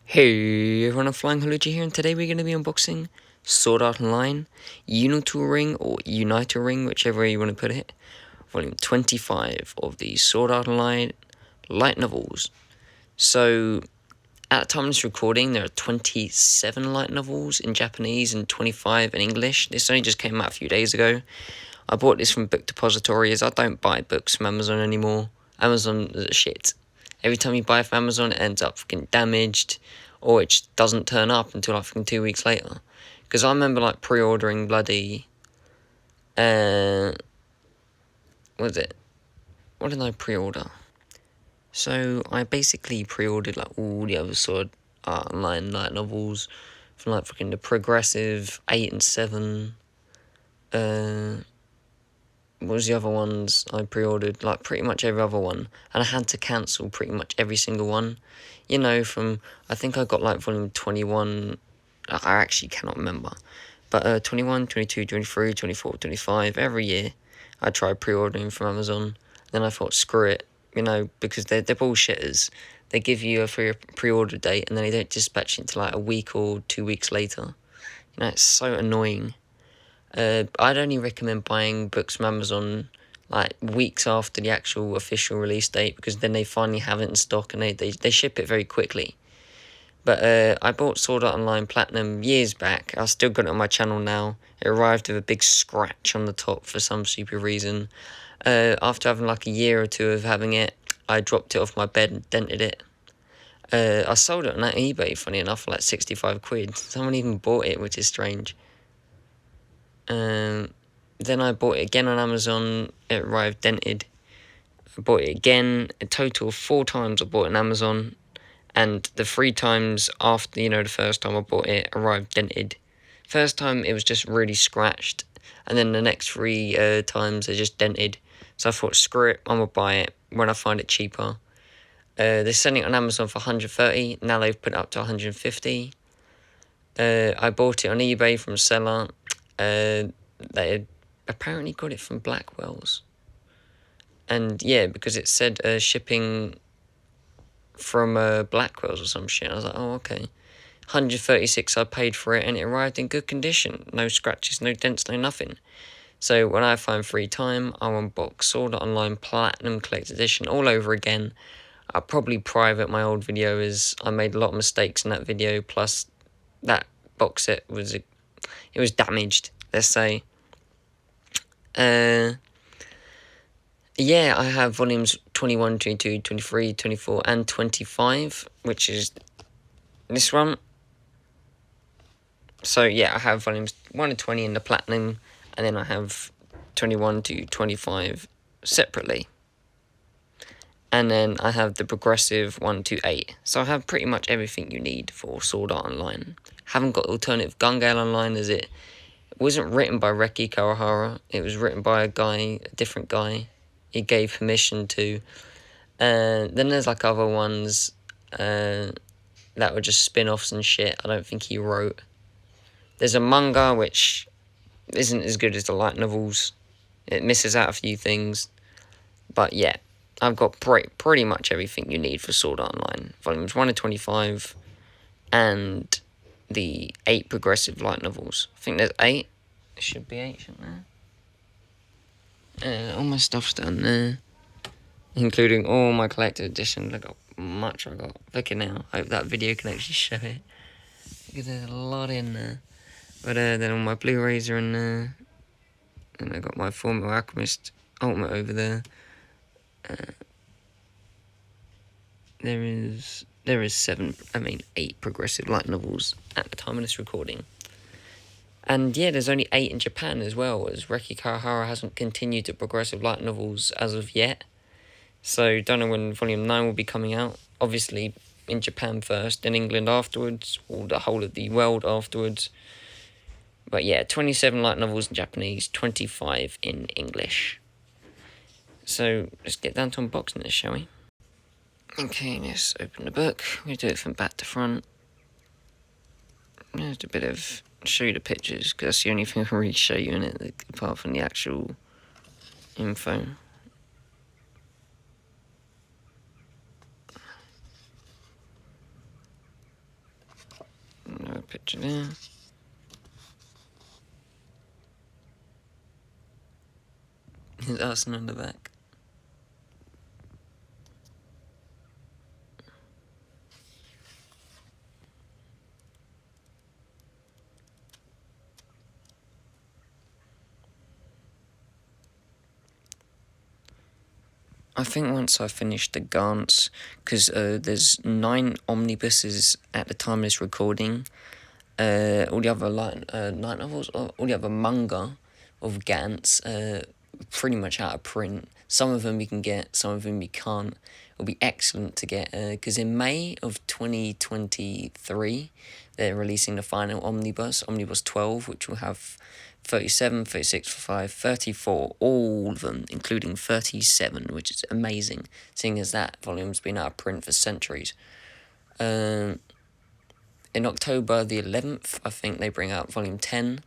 Hey everyone, I'm Flying Holuji here, and today we're going to be unboxing Sword Art Online, Unital Ring, or Unital Ring, whichever way you want to put it, volume 25 of the Sword Art Online light novels. So, at the time of this recording, there are 27 light novels in Japanese and 25 in English. This only just came out a few days ago. I bought this from Book Depository, as I don't buy books from Amazon anymore. Amazon is shit. Every time you buy from Amazon, it ends up fucking damaged, or it just doesn't turn up until like fucking 2 weeks later. Because I remember like pre-ordering bloody, what was it? What did I pre-order? So I basically pre-ordered like all the other Sword Art Online light novels, from like fucking the Progressive 8 and 7. What was the other ones I pre-ordered? Like pretty much every other one, and I had to cancel pretty much every single one. You know, from I think I got like volume 21. I actually cannot remember, but 21, 22, 23, 24, 25. Every year, I tried pre-ordering from Amazon. Then I thought, screw it, you know, because they're bullshitters. They give you a free pre-order date, and then they don't dispatch it until like a week or 2 weeks later. You know, it's so annoying. I'd only recommend buying books from Amazon like weeks after the actual official release date, because then they finally have it in stock and they ship it very quickly. But I bought Sword Art Online Platinum years back. I still got it on my channel now. It arrived with a big scratch on the top for some stupid reason. After having like a year or two of having it, I dropped it off my bed and dented it. I sold it on eBay, funny enough, for like 65 quid. Someone even bought it, which is strange. Then I bought it again on Amazon. It arrived dented. I bought it again. A total of 4 times I bought it on Amazon. And the 3 times after, the first time I bought it, arrived dented. First time it was just really scratched. And then the next 3 times they just dented. So I thought, screw it, I'm going to buy it when I find it cheaper. They're selling it on Amazon for 130. Now they've put it up to 150. I bought it on eBay from a seller. They apparently got it from Blackwell's. And yeah, because it said shipping from Blackwell's or some shit. I was like, oh, okay. 136 I paid for it, and it arrived in good condition. No scratches, no dents, no nothing. So when I find free time, I'll unbox Sword Art Online Platinum Collector's Edition all over again. I'll probably private my old video, as I made a lot of mistakes in that video, plus that box set was damaged, let's say. Yeah, I have volumes 21, 22, 23, 24, and 25, which is this one. So yeah, I have volumes 1 to 20 in the Platinum, and then I have 21 to 25 separately. And then I have the Progressive 1 to 8. So I have pretty much everything you need for Sword Art Online. Haven't got Alternative Gun Gale Online, as it wasn't written by Reki Kawahara. It was written by a different guy. He gave permission to. Then there's like other ones that were just spin-offs and shit. I don't think he wrote. There's a manga which isn't as good as the light novels. It misses out a few things. But yeah, I've got pretty much everything you need for Sword Art Online. Volumes 1 to 25 and the 8 progressive light novels. I think there's 8. There should be 8, shouldn't there? All my stuff's down there, including all my collector's edition. Look how much I got. Look at now. I hope that video can actually show it, because there's a lot in there. But then all my Blu-rays are in there, and I got my Fullmetal Alchemist Ultimate over there. There is 8 progressive light novels at the time of this recording. And yeah, there's only 8 in Japan as well, as Reki Kawahara hasn't continued to progressive light novels as of yet. So don't know when volume 9 will be coming out. Obviously in Japan first, then England afterwards, or the whole of the world afterwards. But yeah, 27 light novels in Japanese, 25 in English. So let's get down to unboxing this, shall we? Okay, let's open the book. We do it from back to front. Just a bit of show you the pictures, because that's the only thing I can really show you in it, apart from the actual info. Picture there. His Arsenal on the back. I think once I finish the Gantz, because there's 9 omnibuses at the time of this recording. All the other light novels, all the other manga of Gantz, pretty much out of print. Some of them you can get, some of them you can't. It'll be excellent to get, because in May of 2023, they're releasing the final Omnibus 12, which will have 37, 36 for 5, 34, all of them, including 37, which is amazing, seeing as that volume's been out of print for centuries. In October the 11th, I think they bring out volume 10.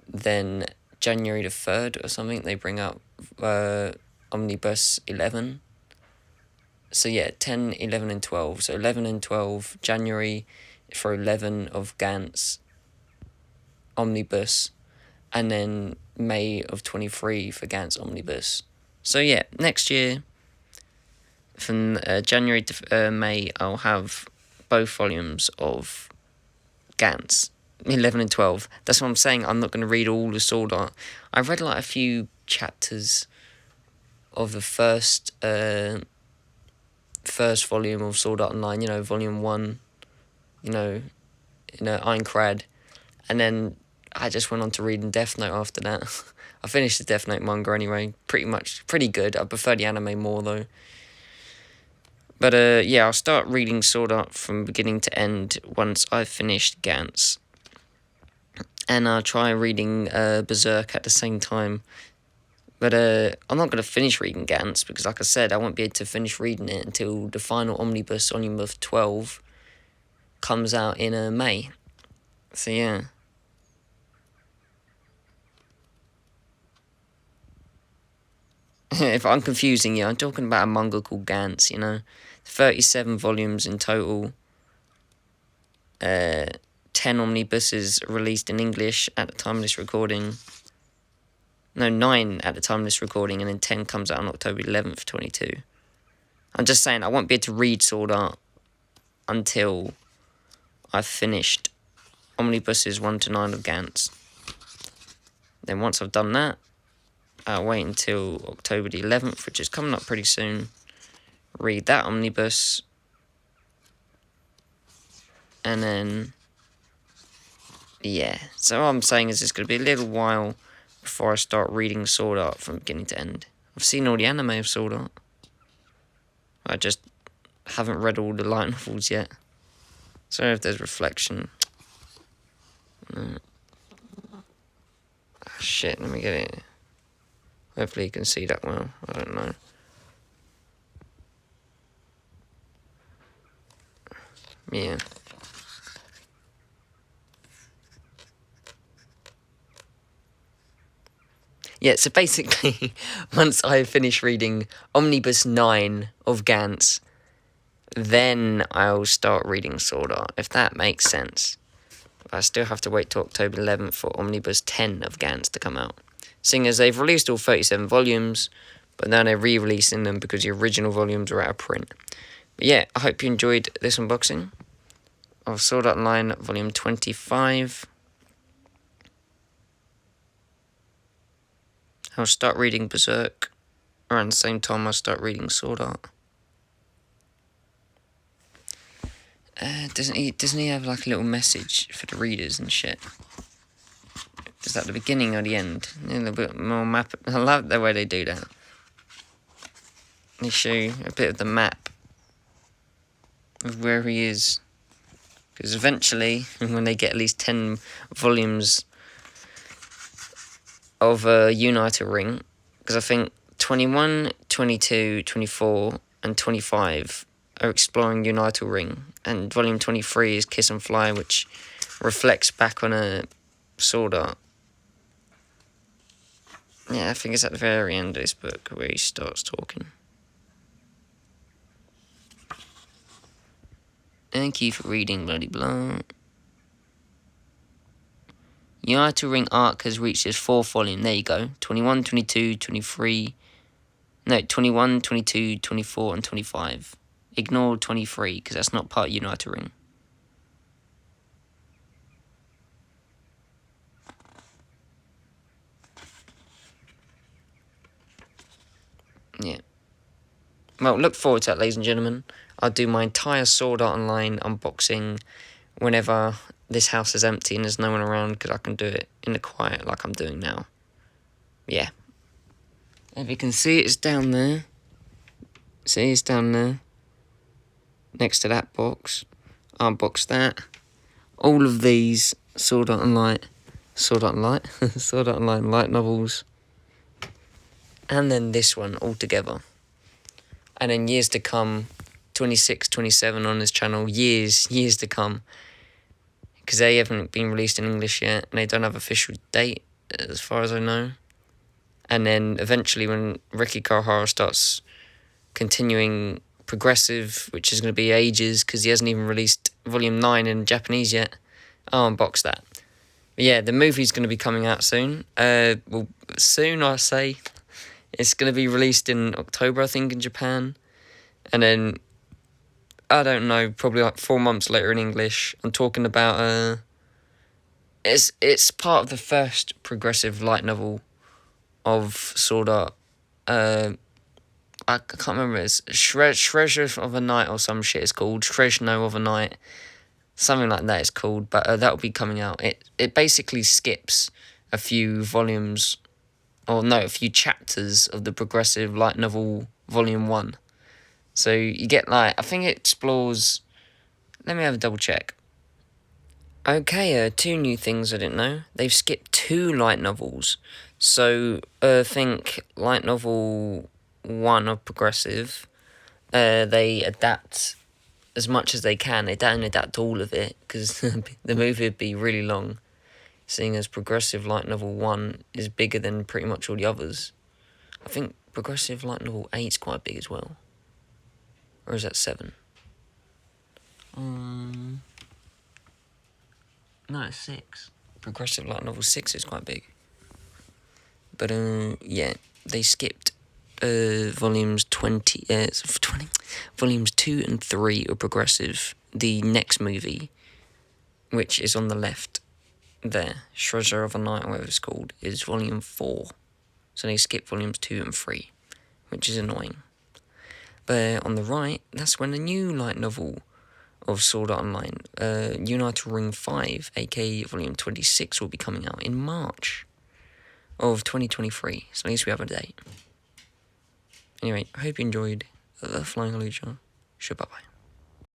Then January the 3rd or something, they bring out Omnibus 11. So yeah, 10, 11 and 12. So 11 and 12, January for 11 of Gantz Omnibus, and then May of 23 for Gantz Omnibus. So yeah, next year, from January to May, I'll have both volumes of Gantz, 11 and 12. That's what I'm saying. I'm not going to read all the Sword Art. I read like a few chapters of the first volume of Sword Art Online, volume 1, Ironclad, and then I just went on to reading Death Note after that. I finished the Death Note manga anyway, pretty good. I prefer the anime more though. But yeah, I'll start reading Sword Art from beginning to end once I've finished Gantz. And I'll try reading Berserk at the same time. But I'm not going to finish reading Gantz because, like I said, I won't be able to finish reading it until the final Omnibus Omnibus 12 comes out in May. So yeah. If I'm confusing you, I'm talking about a manga called Gantz, 37 volumes in total. 10 omnibuses released in English at the time of this recording. No, 9 at the time of this recording, and then 10 comes out on October 11th, 22. I'm just saying, I won't be able to read Sword Art until I've finished Omnibuses 1 to 9 of Gantz. Then once I've done that, I'll wait until October the 11th, which is coming up pretty soon. Read that omnibus. And then, yeah. So what I'm saying is it's going to be a little while before I start reading Sword Art from beginning to end. I've seen all the anime of Sword Art. I just haven't read all the light novels yet. Sorry if there's reflection. Shit, let me get it. Hopefully you can see that well. I don't know. Yeah. Yeah, so basically, once I finish reading Omnibus 9 of Gantz, then I'll start reading Sword Art, if that makes sense. I still have to wait till October 11th for Omnibus 10 of Gantz to come out. Seeing as they've released all 37 volumes, but now they're re-releasing them because the original volumes are out of print. But yeah, I hope you enjoyed this unboxing of Sword Art Online Volume 25. I'll start reading Berserk around the same time I start reading Sword Art. Doesn't he have like a little message for the readers and shit? Is that the beginning or the end? A little bit more map. I love the way they do that. They show you a bit of the map of where he is. Because eventually, when they get at least 10 volumes of Unital Ring, because I think 21, 22, 24, and 25 are exploring Unital Ring, and volume 23 is Kiss and Fly, which reflects back on a Sword Art. Yeah, I think it's at the very end of this book where he starts talking. Thank you for reading, bloody blah. Unital Ring arc has reached its 4th volume. There you go. 21, 22, 23... No, 21, 22, 24, and 25. Ignore 23, because that's not part of Unital Ring. Yeah. Well, look forward to that, ladies and gentlemen. I'll do my entire Sword Art Online unboxing whenever this house is empty and there's no one around, because I can do it in the quiet like I'm doing now. Yeah. If you can see, it's down there. See, it's down there. Next to that box. I'll unbox that. All of these Sword Art Online Sword Art Online light novels. And then this one all together. And then years to come, 26, 27 on this channel, years to come. Because they haven't been released in English yet, and they don't have official date, as far as I know. And then eventually when Ricky Kawahara starts continuing Progressive, which is going to be ages, because he hasn't even released Volume 9 in Japanese yet, I'll unbox that. But yeah, the movie's going to be coming out soon. Well, soon, I say. It's going to be released in October, I think, in Japan. And then, I don't know, probably like 4 months later in English. I'm talking about, it's part of the first progressive light novel of Sword Art. I can't remember, it's Treasure of a Night or some shit it's called. Treasure of a Night. Something like that it's called, but that'll be coming out. It basically skips a few volumes, or no, a few chapters of the progressive light novel volume 1. So you get like, I think it explores, let me have a double check. Okay, 2 new things I didn't know. They've skipped 2 light novels. So I think light novel 1 of progressive, they adapt as much as they can. They don't adapt all of it, because the movie would be really long, seeing as progressive light novel 1 is bigger than pretty much all the others. I think progressive light novel 8 is quite big as well. Or is that 7? No, it's 6. Progressive light novel 6 is quite big. But yeah, they skipped volumes 20, volumes 2 and 3 are progressive. The next movie, which is on the left there, Treasure of a Night, or whatever it's called, is volume 4. So they skipped volumes 2 and 3, which is annoying. But on the right, that's when the new light novel of Sword Art Online, Unital Ring 5, aka volume 26, will be coming out in March of 2023. So at least we have a date. Anyway, I hope you enjoyed the Flying Illusion. Bye-bye.